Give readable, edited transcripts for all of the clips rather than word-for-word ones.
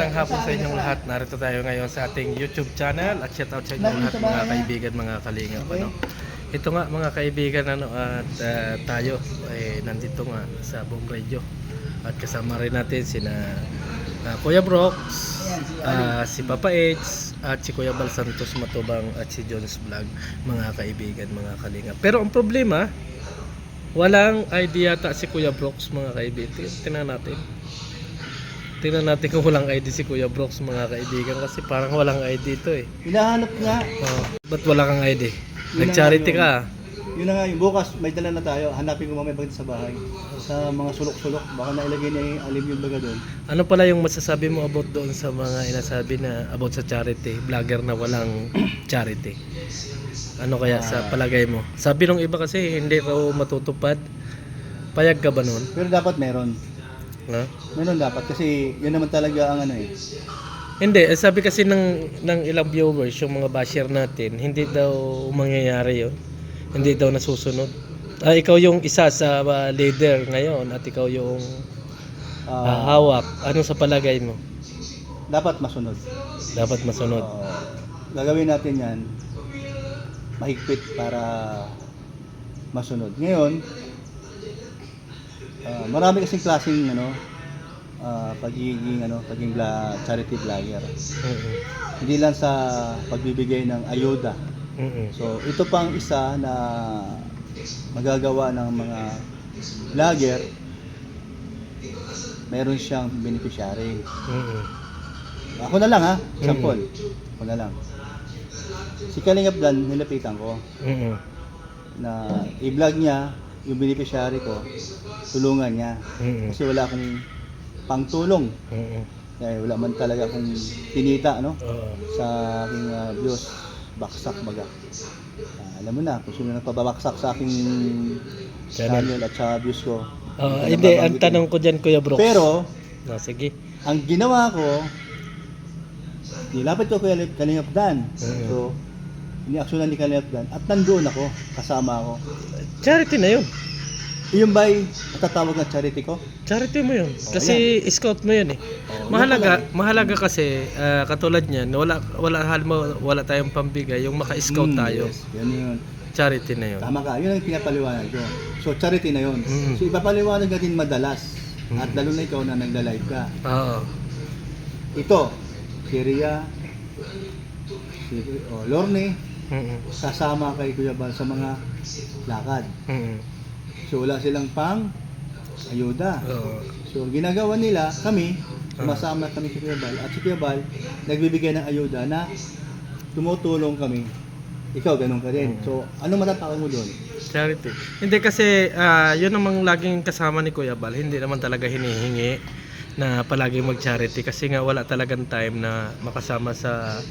magandang hapon sa inyong lahat. Narito tayo ngayon sa ating YouTube channel at shout out sa inyong lahat mga kaibigan, mga kalingap. Ito nga mga kaibigan at tayo ay nandito nga sa Boom Radio at kasama rin natin sina Kuya Brooks, si Papa H at si Kuya Bal Santos Matubang at si Jones Vlog, mga kaibigan, mga kalingap. Pero ang problema, walang ID yata si Kuya Brooks, mga kaibigan. Tingnan natin kung walang ID si Kuya Brooks, mga kaibigan, kasi parang walang ID ito eh. Hinahanap nga. Ba't wala kang ID? Nag-charity ka. Yun na nga, yung bukas may dala na tayo. Hanapin ko mamaya bagay sa bahay. Sa mga sulok-sulok. Baka nailagay na yung alim yung baga doon. Ano pala yung masasabi mo about doon sa mga inasabi na about sa charity? Vlogger na walang charity. Ano kaya sa palagay mo? Sabi nung iba kasi hindi raw matutupad. Payag ka ba nun? Pero dapat meron. Ha? Meron dapat kasi yun naman talaga ang ano eh. Hindi, sabi kasi ng ilang viewers, yung mga basher natin, hindi daw mangyayari yun. Hindi daw nasusunod. Ikaw yung isa sa leader ngayon at ikaw yung hawak. Ano sa palagay mo? Dapat masunod. Dapat masunod. Gagawin natin yan mahigpit para masunod. Ngayon, marami kasing klaseng pagiging charity vlogger. Hindi lang sa pagbibigay ng ayuda. So ito pang isa na magagawa ng mga vlogger, meron siyang beneficiary. Ako na lang sample. Ako na lang. Si Kalingap Dan, nilapitan ko na i-vlog niya yung beneficiary ko, tulungan niya. Kasi wala akong pangtulong. Wala man talaga akong tinita sa aking views. Baksak baga. Alam mo na kung sino nagpababaksak sa aking channel at sa views ko. Hindi, ang tanong ko dyan, Kuya Brooks. Pero, sige. ang ginawa ko, nilapit ko kay Kalingap Dan. So, ini-aksyonan ni Kalingap Dan at nandoon ako, kasama ako. Charity na yun. Yung ba'y matatawag na charity ko? Charity mo yun. Kasi scout mo yun eh. Mahalaga kasi katulad niyan, wala tayong pambigay, yung maka-scout tayo. Yes, yun. Charity na yun. Tama ka, yun ang pinapaliwanag ko. So charity na yun. So ipapaliwanag natin madalas. At lalo na ikaw na nagla-live ka. Oo. Ito, si Ria, si Lorne, sasama kay Kuya Bal sa mga lakad. So wala silang pang ayuda. So ginagawa nila, kami, sumasama kami si Kuya Bal. At si Kuya Bal, nagbibigay ng ayuda na tumutulong kami. Ikaw, ganun ka rin. So ano matatawag mo doon? Charity. Hindi kasi, yun namang laging kasama ni Kuya Bal. Hindi naman talaga hinihingi na palagi mag-charity kasi nga wala talagang time na makasama sa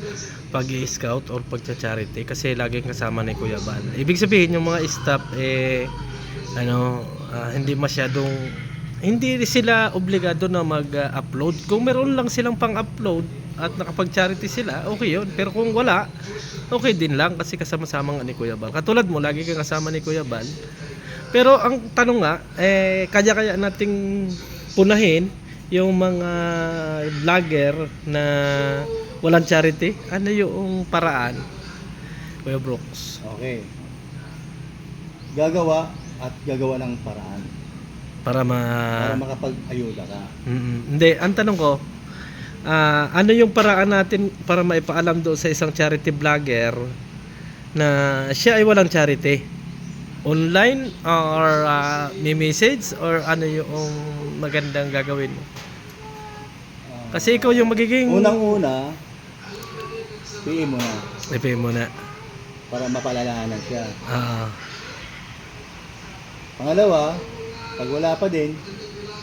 pag-i-scout or pag-charity kasi laging kasama ni Kuya Bal. Ibig sabihin, yung mga staff hindi sila obligado na mag-upload. Kung meron lang silang pang-upload at nakapag-charity sila, okay yun. Pero kung wala, okay din lang kasi kasama-sama nga ni Kuya Bal. Katulad mo, lagi kang kasama ni Kuya Bal. Pero ang tanong nga, kaya nating punahin yung mga vlogger na walang charity. Ano yung paraan, Kuya Brooks? Okay. Gagawa ng paraan para makapag-ayuda ka. Hindi, ang tanong ko, ano yung paraan natin para maipaalam doon sa isang charity vlogger na siya ay walang charity? Online or may message or ano yung magandang gagawin mo? Kasi ikaw yung magiging unang-una, PM mo na. PM mo na. Para mapalalahanan siya. Pangalawa, pag wala pa din,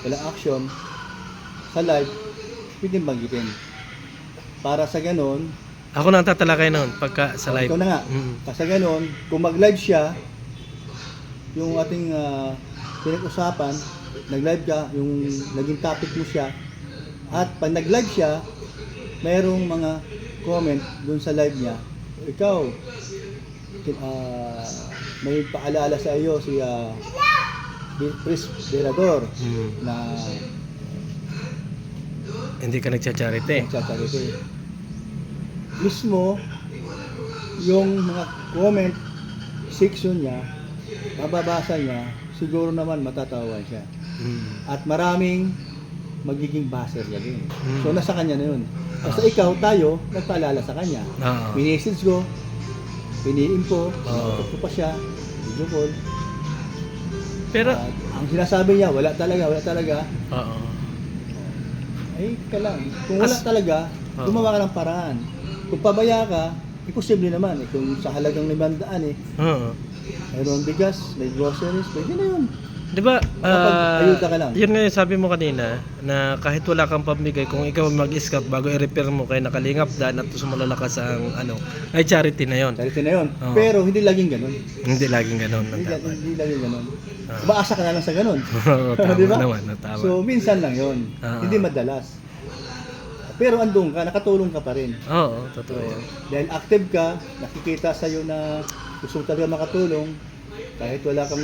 walang action, sa live, pwedeng banggitin. Para sa ganon, ako nang tatalakay noon pagka sa live. Ikaw na nga. Sa ganon, kung mag-live siya, yung ating pinag-usapan, nag-live ka, yung naging topic mo siya, at pag nag-live siya, mayroong mga comment dun sa live niya, ikaw, may paalala sa iyo si Chris Berador na Hindi ka nagcha-charity. Nagcha-charity. Mismo, yung mga comment section niya, mababasa niya, siguro naman matatawan siya. At maraming magiging baser niya din. So nasa kanya na yun. Basta ikaw, tayo, nagpaalala sa kanya. Minessage ko, pini-info, ko pa siya, video call. Pero, At ang sinasabi niya, wala talaga. oo. Ay, ka lang. Kung wala talaga, gumawa ka ng paraan. Kung pabaya ka, imposible naman. Kung sa halagang 500 Oo. mayroong bigas, may groceries, pwede na yun. Di ba, Makapag-ayuda ka lang. yun nga yung sabi mo kanina, na kahit wala kang pambigay, kung ikaw mag-scout bago i-repair mo kay Nakalingap Dan at sumalalakas ang ay charity na yon. Charity na yun. Oo. Pero hindi laging ganun. Hindi laging ganun ang Hindi, dapat. hindi laging ganun. Umaasa ka na lang sa ganun. Oo, tama Di ba? naman, tama. So, minsan lang yun. Oo. Hindi madalas. Pero andun ka, nakatulong ka pa rin. Oo, totoo yan. Dahil active ka, nakikita sa'yo na gusto mo talaga makatulong, kahit wala kang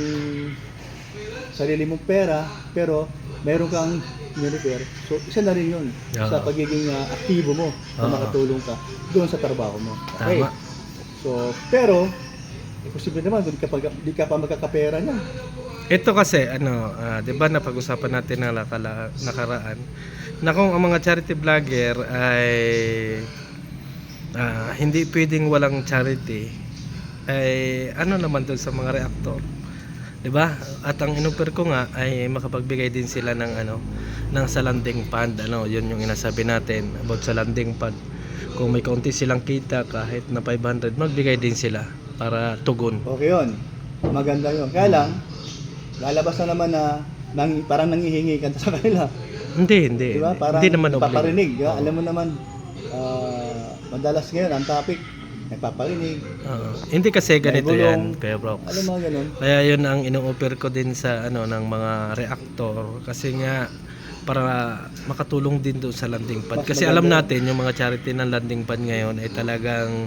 sarili mong pera, pero meron kang repair. So, isa na rin yun sa Oo. pagiging aktibo mo na Oo. makatulong ka doon sa trabaho mo. Okay. Tama. So, pero, posible naman, di ka pa magkakapera niya. Ito kasi, 'di ba napag-usapan natin na nakaraan, na kung ang mga charity vlogger ay hindi pwedeng walang charity, ay ano naman doon sa mga reactor, 'di ba? At ang inoffer ko nga ay makapagbigay din sila ng ng sa landing fund, yun yung inasabi natin about sa landing fund. Kung may kaunti silang kita, kahit na 500, magbigay din sila para tugon. Okay yun. Maganda yun. Kaya lang, lalabas na naman na parang nangihingi ka sa kanila. Hindi. Diba? Parang Hindi naman paparinig. Oo. Alam mo naman, madalas ngayon, ang topic, nagpaparinig. Hindi kasi ganito May yan, gulong. Kuya Brox. Alam mo ganun. Kaya yun ang ino-offer ko din sa ng mga reactor, kasi nga para makatulong din doon sa landing pad. Mas Kasi maganda alam yun. natin yung mga charity ng landing pad ngayon ay talagang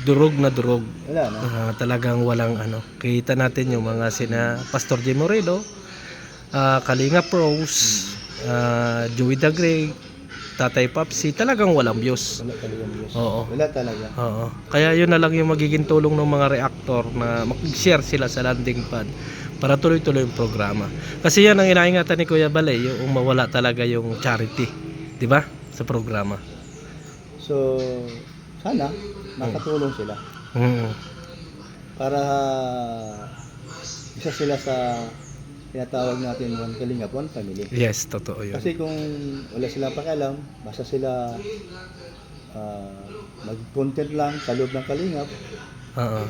durog na durog. Wala na. Talagang walang Kita natin yung mga sina Pastor Jim Morelo, Kalinga Pros, Joey the Great, Tatay Papsi, talagang walang views. Wala talaga Diyos. Oo. Wala talaga. Oo. Kaya yun na lang yung magiging tulong ng mga reactor na mag-share sila sa landing pad para tuloy-tuloy yung programa. Kasi yan ang inaingatan ni Kuya Balay, yung mawala talaga yung charity, 'di ba? Sa programa. So, sana, makatulong sila. Para isa sila sa tinatawag natin One Kalingap, One Family. Yes, totoo yun. Kasi kung wala silang pakialam, basta sila mag-content lang sa loob ng Kalingap, Oo.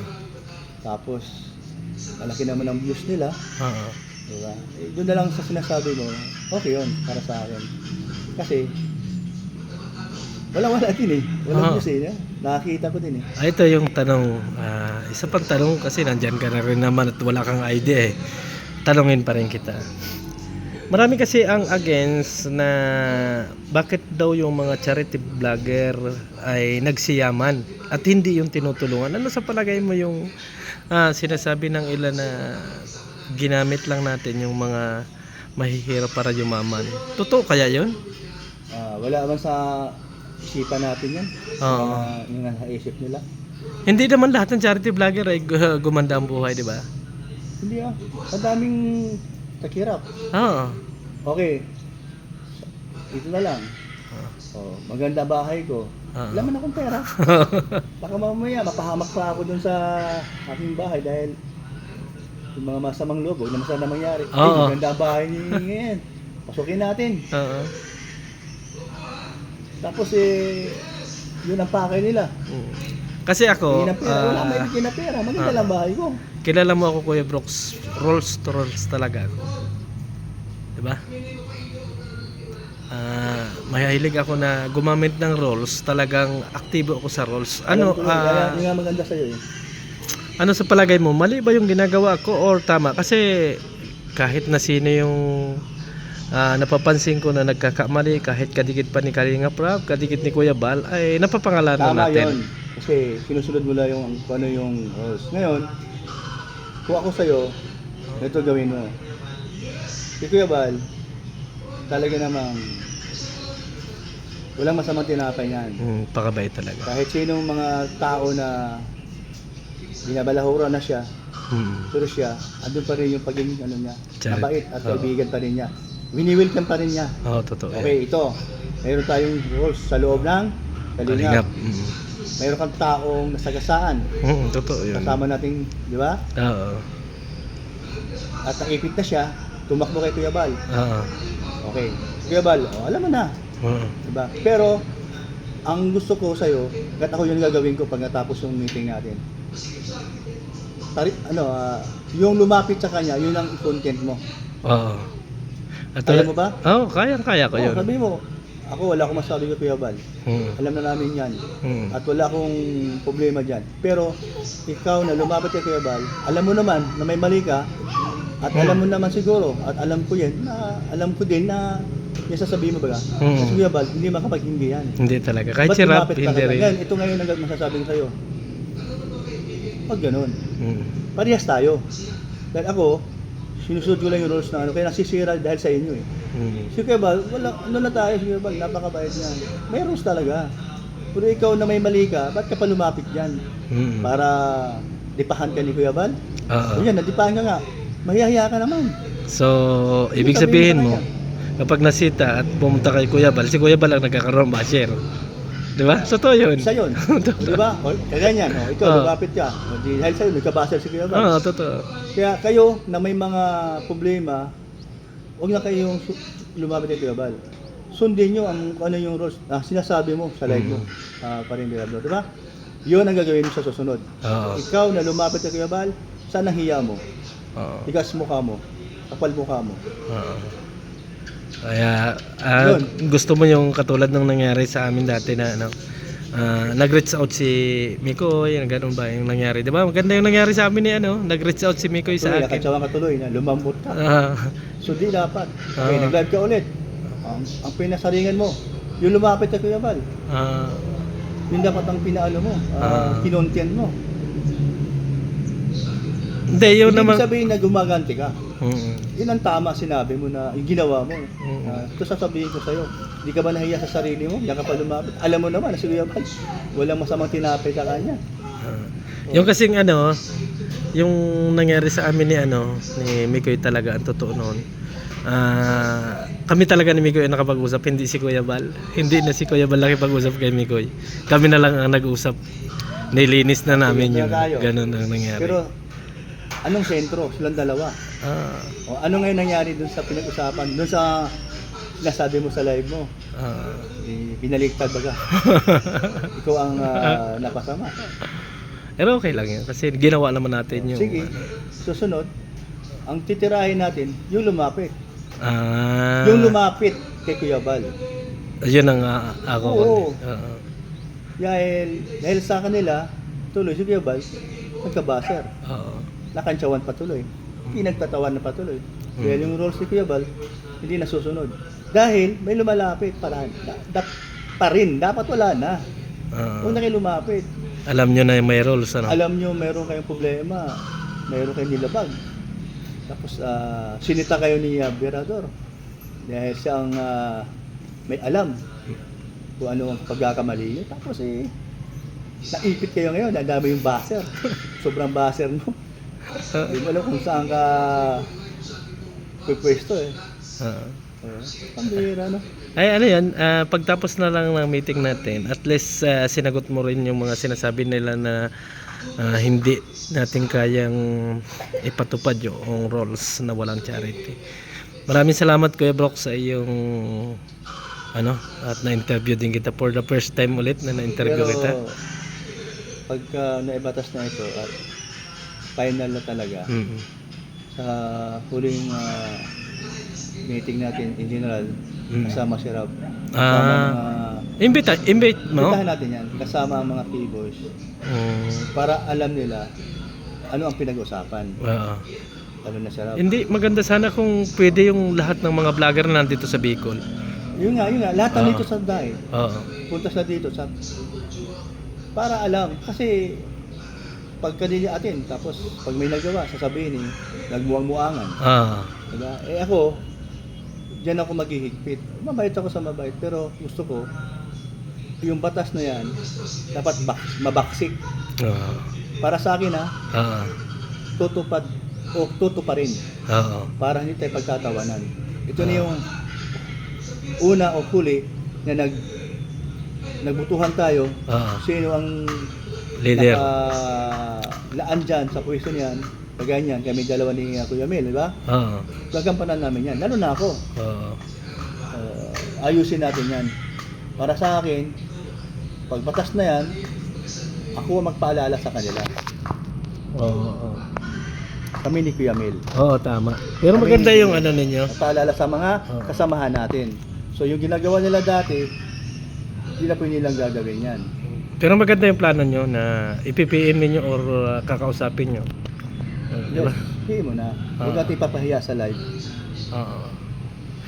tapos malaki naman ang views nila, Oo. diba? Doon na lang sa sinasabi mo, okay yun para sa akin. Kasi wala din eh. Walang views eh. Nakakita ko din eh. Ito yung tanong, isa pang tanong kasi nandyan ka na rin naman at wala kang idea eh. Tanungin pa rin kita. Marami kasi ang against na bakit daw yung mga charity vlogger ay nagsiyaman at hindi yung tinutulungan. Ano sa palagay mo yung sinasabi ng ilan na ginamit lang natin yung mga mahihirap para yumaman? Totoo kaya yun? Wala man sa isipan natin yan. Oo. Yung nasa isip nila. Hindi naman lahat ng charity vlogger ay gumanda ang buhay, di ba? Hindi ang daming takirap. Oo. Okay. Ito na lang. Maganda bahay ko. Wala man akong pera. Baka mamaya mapahamak pa ako dun sa aking bahay dahil yung mga masamang loob, huwag naman sana mangyari. Oo. Maganda ang bahay ni ngayon. Pasukin natin. Oo. Tapos yun ang pakay nila. Kasi ako, Hindi na pera. Wala may bigyan na pera. Maganda lang bahay ko. kilala mo ako, Kuya Brooks, rolls to rolls talaga ako. Diba? Mahilig ako na gumamit ng rolls, talagang aktibo ako sa rolls. Kaya yung nga maganda sa'yo eh. Ano sa palagay mo, mali ba yung ginagawa ko or tama? Kasi kahit na sino yung napapansin ko na nagkakamali, kahit kadikit pa ni Kalinga Prab, kadikit ni Kuya Bal, ay napapangalanan Tama natin. yun. Kasi sinusunod mo lang yung kung ano yung rules. Ngayon, kung ako sa'yo, ito gawin mo. Si Kuya Bal, talaga namang Walang masamang tinapay yan. Pakabait talaga. Kahit sinong mga tao na binabalahura na siya, pero siya, andun pa rin yung pagiging ano niya, Charity. mabait at Oo. kaibigan pa rin niya. Wini-welcome pa rin niya. Oo, totoo. Okay, ito. Mayroon tayong rules sa loob ng Kalingap. Kalingap. Mayroon kang taong nasagasaan. Totoo yun. Kasama natin, di ba? Oo. At naipit na siya, tumakbo kay Kuya Bal. Oo. Okay. Kuya Bal, alam mo na. Oo. Diba? Pero, ang gusto ko sa'yo, kahit ako yun gagawin ko pag natapos yung meeting natin. Yung lumapit sa kanya, yun ang content mo. Oo. At Kaya mo ba? Oo, kaya ko yun. Sabi mo, ako wala akong masabi kay Kuya Bal. Alam na namin yan. At wala akong problema dyan. Pero, ikaw na lumapit kay Kuya Bal, alam mo naman na may mali ka, at alam mo naman siguro, at alam ko yan, na alam ko din na yung sasabihin mo ba? Kasi Kuya Bal, hindi makapag-hindi yan. Hindi talaga. Kahit Ba't si Rap, lumapit ka hindi sa rin. kanya? Ito ngayon ang masasabi ko sa'yo. Pag ganun. Mm. Parehas tayo. Dahil ako, sinusunod ko lang yung rules na ano, kaya nasisira dahil sa inyo eh. Si Kuya Bal, wala, ano na tayo, si Kuya Bal, napakabait niya. May rules talaga. Pero ikaw na may mali ka, ba't ka pa lumapit dyan? Para dipahan ka ni Kuya Bal? Oo. O yan, nadipahan ka nga. Mahihahiya ka naman. So, ibig sabihin mo, kapag nasita at pumunta kay Kuya Bal, si Kuya Bal ang nagkakaroon basher. Di ba? Totoo yun. Isa yun. Di ba? O, kaganyan, o, ikaw, lumapit ka. O, dahil sa'yo, nagkabasal si Kuya Bal. Oo, totoo. Kaya kayo na may mga problema, huwag na kayong lumapit kay Kuya Bal. Sundin nyo ang ano yung rules sinasabi mo sa live mo. Paring Diablo, di ba? Yun ang gagawin mo sa susunod. Oo. Ikaw na lumapit kay Kuya Bal, saan ang hiya mo? Oo. Tigas mukha mo. Kapal mukha mo. Oo. Kaya Yun. gusto mo yung katulad ng nangyari sa amin dati na ano, nag-reach out si Mikoy, ganun ba yung nangyari? 'Di ba? Maganda yung nangyari sa amin ni ano, nag-reach out si Mikoy sa akin. Nakatsawa ka tuloy na lumambot ka. Ah, So di dapat. Okay, nag-live ka ulit. Ang pinasaringan mo, yung lumapit kay Kuya Bal. Yun dapat ang pinaano mo, kinontent mo. hindi yun Hindi naman. sabihin na gumaganti ka. Mm. Yun ang tama sinabi mo na yung ginawa mo. Ito sasabihin ko sa'yo, di ka ba nahiya sa sarili mo? Yan ka pa lumapit. Alam mo naman na si Kuya Bal, walang masamang tinapay sa kanya. Yung kasing ano, yung nangyari sa amin ni ano, ni Mikoy talaga ang totoo noon. Kami talaga ni Mikoy ang nakapag-usap, hindi si Kuya Bal. Hindi na si Kuya Bal nakipag-usap kay Mikoy. Kami na lang ang nag-usap. Nilinis na namin Sige, yung tayo. ganun ang nangyari. Pero, anong sentro? Silang dalawa. O ano ngayon nangyari dun sa pinag-usapan? Dun sa nasabi mo sa live mo? Pinaliktad baga. Ikaw ang napasama. Pero okay lang yun kasi ginawa naman natin yung Sige, susunod, ang titirahin natin, yung lumapit. Ah, Yung lumapit kay Kuya Bal. yun ang ako. Oo. Oo. Dahil sa kanila, tuloy si Kuya Bal, nagkabaser. Oo. Nakantsawan patuloy. Pinagtatawan na patuloy. Dahil yung rules ni Kuya Bal, hindi nasusunod. Dahil may lumalapit pa rin. Dapat wala na. Huwag na kayo lumapit. Alam nyo na may rules ano? Alam nyo, meron kayong problema. Meron kayong nilabag. Tapos, sinita kayo ni Berador. Dahil siyang may alam kung ano ang pagkakamali niyo. Tapos, naipit kayo ngayon. Nadami yung baser. Sobrang baser mo. Hindi mo alam kung saan ka pupwesto eh. Pambira, no? Ay ano yan, pagtapos na lang ng meeting natin, at least sinagot mo rin yung mga sinasabi nila na hindi natin kayang ipatupad yung roles na walang charity. Maraming salamat Kuya Brock sa iyong ano, at na-interview din kita for the first time ulit na na-interview kita. Pagka naibatas na ito at final na talaga, sa huling meeting natin in general, kasama si Rob, kasama invite mo? Invitahan natin yan, kasama ang mga P-boys, para alam nila ano ang pinag-usapan. Lalo na si Rob. Hindi, maganda sana kung pwede yung lahat ng mga vlogger na nandito sa Bicol. Yun nga, lahat nandito sa DAE. Punta sa dito, para alam, kasi pagka nila atin, tapos pag may nagawa, sasabihin nagmuang-muangan. Diba? Ako, diyan ako maghihigpit. Mabait ako sa mabait, pero gusto ko, yung batas na yan, dapat mabaksik. Oo. Para sa akin Oo. tutupad o tutuparin Oo. para hindi tayo pagtatawanan. Ito na yung una o huli na nagbutuhan tayo. Oo. Sino ang Leader. laan dyan sa pwesto niyan, kagaya niyan, kami dalawa ni Kuya Mel, di ba? Oo. Gagampanan namin yan, lalo na ako. Oo. Ayusin natin yan. Para sa akin, pag batas na yan, ako ang magpaalala sa kanila. Oo. Kami ni Kuya Mel. Oo, tama. Pero Kami maganda ni- yung ano ninyo. Magpaalala sa mga Oo. kasamahan natin. So yung ginagawa nila dati, hindi na po nilang gagawin yan. Pero maganda yung plano nyo na ipipm ninyo or kakausapin nyo. Diba? Hindi mo na. Huwag Oo. natin ipapahiya sa live Oo.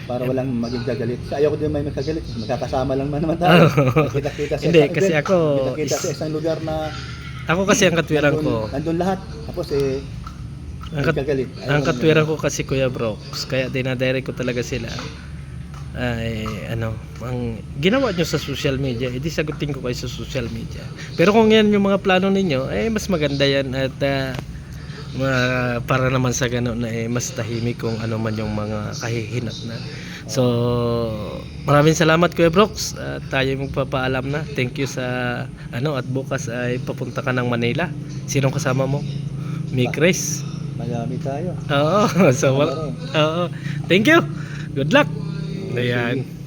para walang maging gagalit. Kasi ayaw ko din may magkagalit. Magkakasama lang naman tayo. Kita-kita sa Hindi, isang kasi event. ako Kita-kita sa isang lugar na Ako kasi ang katwiran ko. nandun lahat. Tapos Ang, kat, gagalit. ang katwiran ko kasi Kuya Brooks, kaya dinadirect ko talaga sila. Ay ano, ang ginawa nyo sa social media, edi sagutin ko kayo sa social media. Pero kung yan yung mga plano ninyo, mas maganda yan at para naman sa gano'n na mas tahimik kung ano man yung mga kahihinat na. So, maraming salamat Kuya Brooks. Tayo magpapaalam na. Thank you sa at bukas ay papunta ka ng Manila. Sinong kasama mo? May Chris. Marami tayo. Oo, so oo. Thank you. Good luck. Ayan.